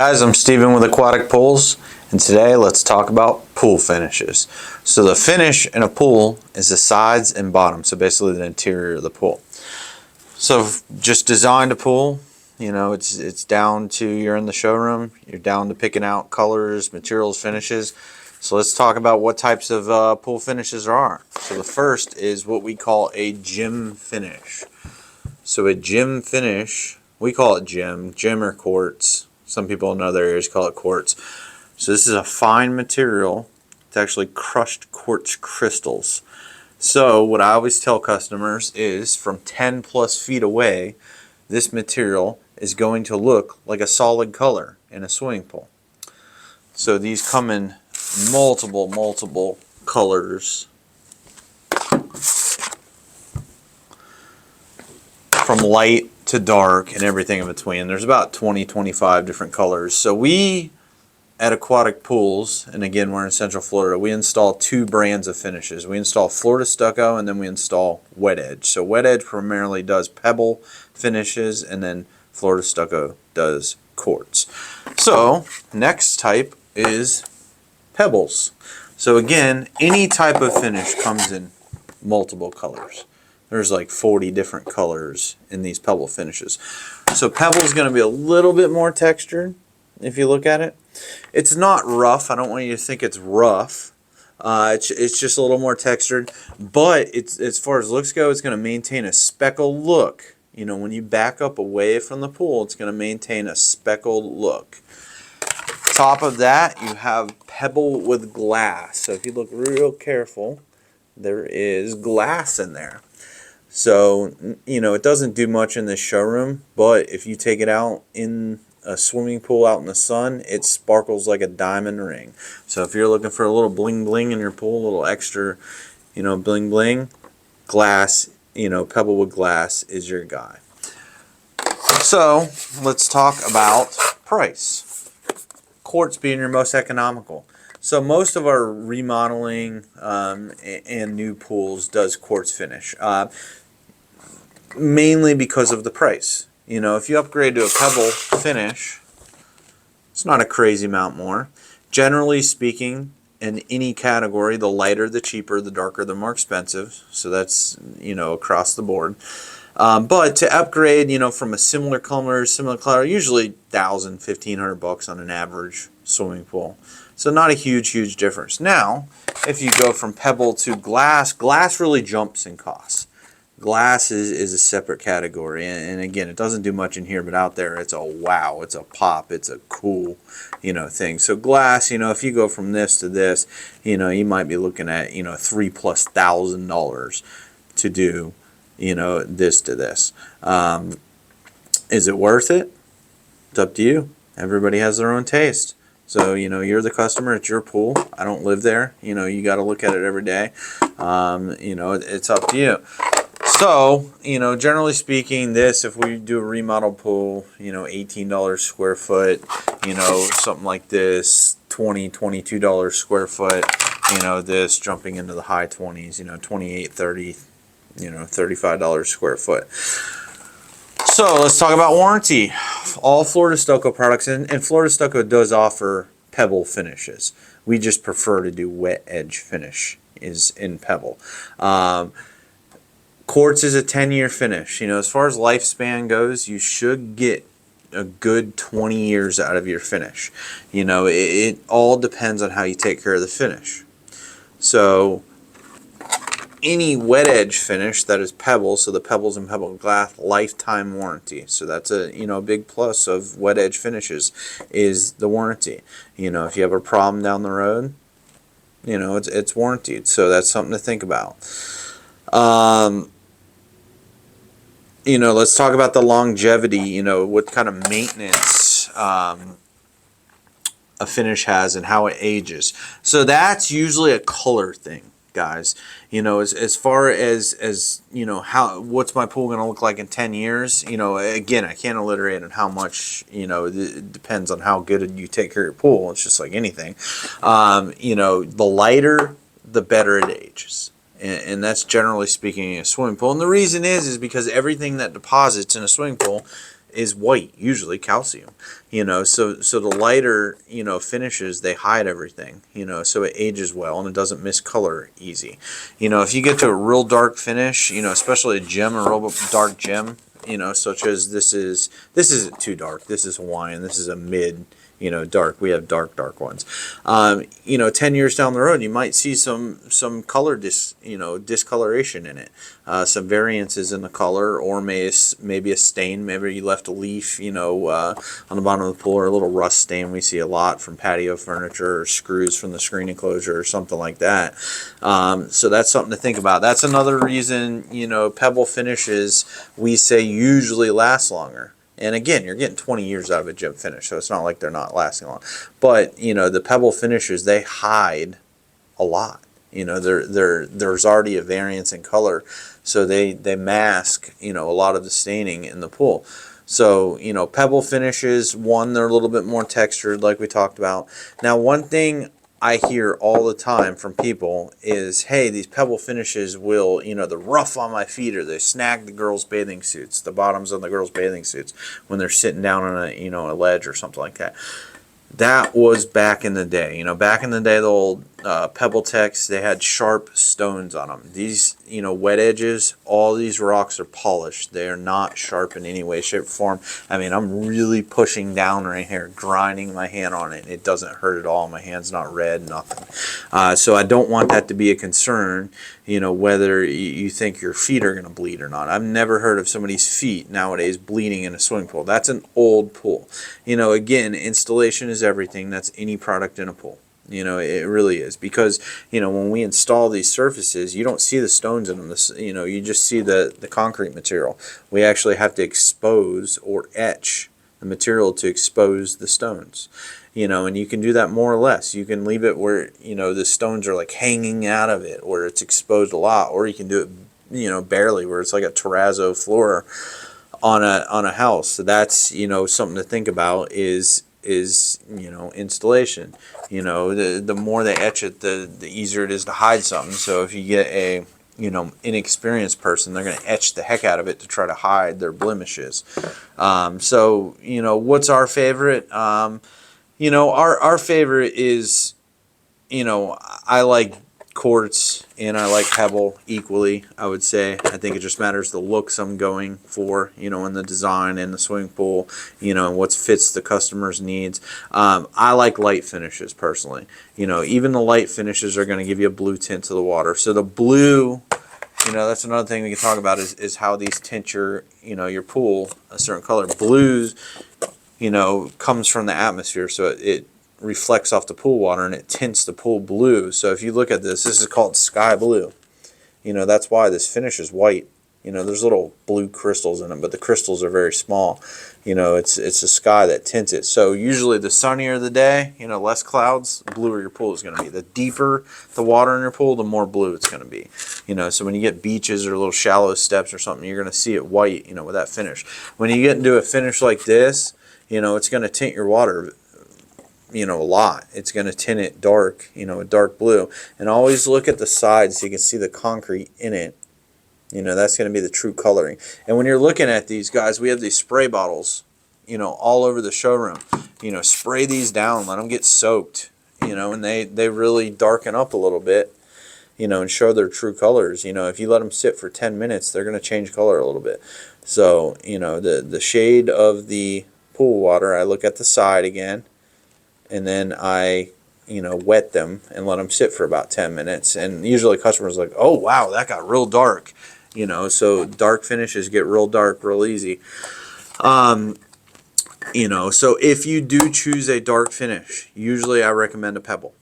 Guys, I'm Steven with Aquatic Pools, and today let's talk about pool finishes. So the finish in a pool is the sides and bottom, so basically the interior of the pool. So just designed a pool, it's down to, you're in the showroom, you're down to picking out colors, materials, finishes. So let's talk about what types of pool finishes there are. So the first is what we call a gem finish. So a gem finish, we call it gem or quartz. Some people in other areas call it quartz. So this is a fine material. It's actually crushed quartz crystals. So what I always tell customers is from 10 plus feet away, this material is going to look like a solid color in a swimming pool. So these come in multiple colors, from light to dark and everything in between. There's about 20-25 different colors. So we at Aquatic Pools, and again we're in Central Florida, we install two brands of finishes. We install Florida Stucco and then we install Wet Edge. So Wet Edge primarily does Pebble finishes, and then Florida Stucco does Quartz. So next type is Pebbles. So again, any type of finish comes in multiple colors. There's like 40 different colors in these Pebble finishes. So Pebble is going to be a little bit more textured if you look at it. It's not rough. I don't want you to think it's rough. It's just a little more textured. But it's, as far as looks go, it's going to maintain a speckled look. You know, when you back up away from the pool, it's going to maintain a speckled look. Top of that, you have Pebble with glass. So if you look real careful, there is glass in there. So, it doesn't do much in the showroom, but if you take it out in a swimming pool out in the sun, it sparkles like a diamond ring. So if you're looking for a little bling bling in your pool, a little extra, bling bling, glass, Pebble with glass is your guy. So let's talk about price. Quartz being your most economical. So most of our remodeling and new pools does quartz finish. Mainly because of the price. If you upgrade to a Pebble finish, it's not a crazy amount more. Generally speaking, in any category, the lighter the cheaper, the darker the more expensive. So that's, across the board. But to upgrade, from a similar color, usually $1,000, $1,500 on an average swimming pool. So not a huge difference. Now, if you go from Pebble to glass, glass really jumps in cost. Glass is a separate category, and again, it doesn't do much in here, but out there it's a wow, it's a pop, it's a cool, thing. So glass, if you go from this to this, you might be looking at, $3,000+ to do, this to this. Is it worth it? It's up to you. Everybody has their own taste. So, you're the customer, it's your pool. I don't live there. You got to look at it every day. It's up to you. So, generally speaking, if we do a remodel pool, $18 square foot, something like this, $20, $22 square foot, this jumping into the high 20s, $28, $30, $35 square foot. So let's talk about warranty. All Florida Stucco products, and Florida Stucco does offer Pebble finishes. We just prefer to do Wet Edge finish is in Pebble. Quartz is a 10-year finish. As far as lifespan goes, you should get a good 20 years out of your finish. It all depends on how you take care of the finish. So any Wet Edge finish that is Pebble, so the Pebbles and Pebble glass, lifetime warranty. So that's a big plus of Wet Edge finishes is the warranty. If you have a problem down the road, it's warranted. So that's something to think about. Let's talk about the longevity, what kind of maintenance a finish has and how it ages. So that's usually a color thing, guys. As far as what's my pool going to look like in 10 years, again, I can't alliterate on how much, it depends on how good you take care of your pool. It's just like anything. The lighter, the better it ages. And that's generally speaking a swimming pool. And the reason is because everything that deposits in a swimming pool is white, usually calcium, so the lighter, finishes, they hide everything, so it ages well and it doesn't miscolor easy. If you get to a real dark finish, especially a gem, a real dark gem, such as this isn't too dark, this is Hawaiian, this is a mid, dark. We have dark ones. 10 years down the road, you might see some color discoloration in it, some variances in the color, or maybe a stain. Maybe you left a leaf, on the bottom of the pool, or a little rust stain. We see a lot from patio furniture, or screws from the screen enclosure, or something like that. So that's something to think about. That's another reason, Pebble finishes, we say, usually last longer. And again, you're getting 20 years out of a gem finish, so it's not like they're not lasting long. But, the Pebble finishes, they hide a lot. There's already a variance in color, so they mask, a lot of the staining in the pool. So, Pebble finishes, one, they're a little bit more textured, like we talked about. Now, one thing I hear all the time from people is, hey, these Pebble finishes will, the rough on my feet, or they snag the girls' bathing suits, the bottoms of the girls' bathing suits, when they're sitting down on a ledge or something like that. That was back in the day. Back in the day, the old Pebble Techs, they had sharp stones on them. These, wet edges, all these rocks are polished. They are not sharp in any way, shape, or form. I mean, I'm really pushing down right here, grinding my hand on it. It doesn't hurt at all. My hand's not red, nothing. So I don't want that to be a concern, whether you think your feet are going to bleed or not. I've never heard of somebody's feet nowadays bleeding in a swimming pool. That's an old pool. Again, installation is everything. That's any product in a pool. It really is, because when we install these surfaces, you don't see the stones in them. You just see the concrete material. We actually have to expose or etch the material to expose the stones. And you can do that more or less. You can leave it where the stones are like hanging out of it, where it's exposed a lot, or you can do it barely, where it's like a terrazzo floor on a house. So that's something to think about is installation. The more they etch it, the easier it is to hide something. So if you get a inexperienced person, they're going to etch the heck out of it to try to hide their blemishes. So what's our favorite? Our favorite is, I like Quartz and I like Pebble equally, I would say. I think it just matters the looks I'm going for, in the design and the swimming pool, and what fits the customer's needs. I like light finishes personally. Even the light finishes are going to give you a blue tint to the water. So the blue, that's another thing we can talk about is how these tint your pool a certain color. Blues, comes from the atmosphere, so it reflects off the pool water and it tints the pool blue. So if you look at this is called sky blue. That's why this finish is white. There's little blue crystals in it, but the crystals are very small. It's the sky that tints it. So usually the sunnier the day, less clouds, the bluer your pool is going to be. The deeper the water in your pool, the more blue it's going to be. So when you get beaches or little shallow steps or something, you're going to see it white, with that finish. When you get into a finish like this, it's going to tint your water a lot. It's going to tint it dark, a dark blue. And always look at the sides so you can see the concrete in it. That's going to be the true coloring. And when you're looking at these guys, we have these spray bottles, all over the showroom. Spray these down, let them get soaked, and they really darken up a little bit, and show their true colors. If you let them sit for 10 minutes, they're going to change color a little bit. So, the shade of the pool water, I look at the side again, and then I wet them and let them sit for about 10 minutes. And usually customers are like, oh wow, that got real dark. So dark finishes get real dark real easy. So if you do choose a dark finish, usually I recommend a Pebble.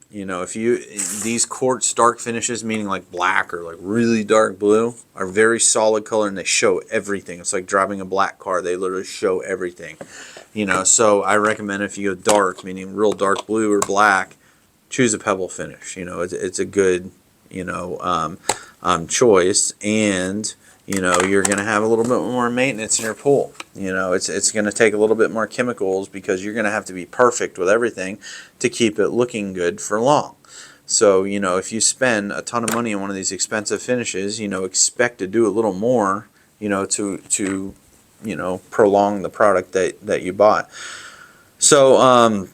These Quartz dark finishes, meaning like black or like really dark blue, are very solid color and they show everything. It's like driving a black car. They literally show everything. So I recommend if you go dark, meaning real dark blue or black, choose a Pebble finish. It's a good, choice, and you're going to have a little bit more maintenance in your pool. It's going to take a little bit more chemicals because you're going to have to be perfect with everything to keep it looking good for long. So, if you spend a ton of money on one of these expensive finishes, expect to do a little more, to you know, prolong the product that you bought. So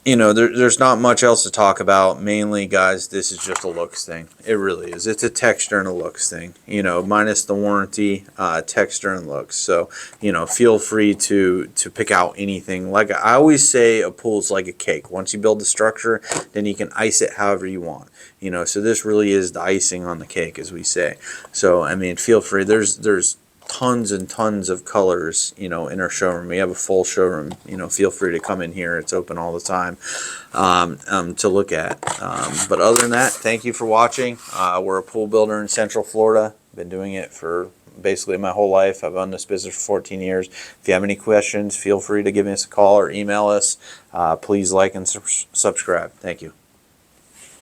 you know, there's not much else to talk about. Mainly, guys, this is just a looks thing. It really is. It's a texture and a looks thing. You know, minus the warranty, texture and looks. So, you know, feel free to pick out anything. Like I always say, a pool's like a cake. Once you build the structure, then you can ice it however you want. You know, so this really is the icing on the cake, as we say. So, I mean, feel free. There's tons and tons of colors, you know, in our showroom. We have a full showroom. You know, feel free to come in here. It's open all the time to look at. But other than that, thank you for watching. We're a pool builder in Central Florida. Been doing it for basically my whole life. I've owned this business for 14 years. If you have any questions, feel free to give us a call or email us. Please like and subscribe. Thank you.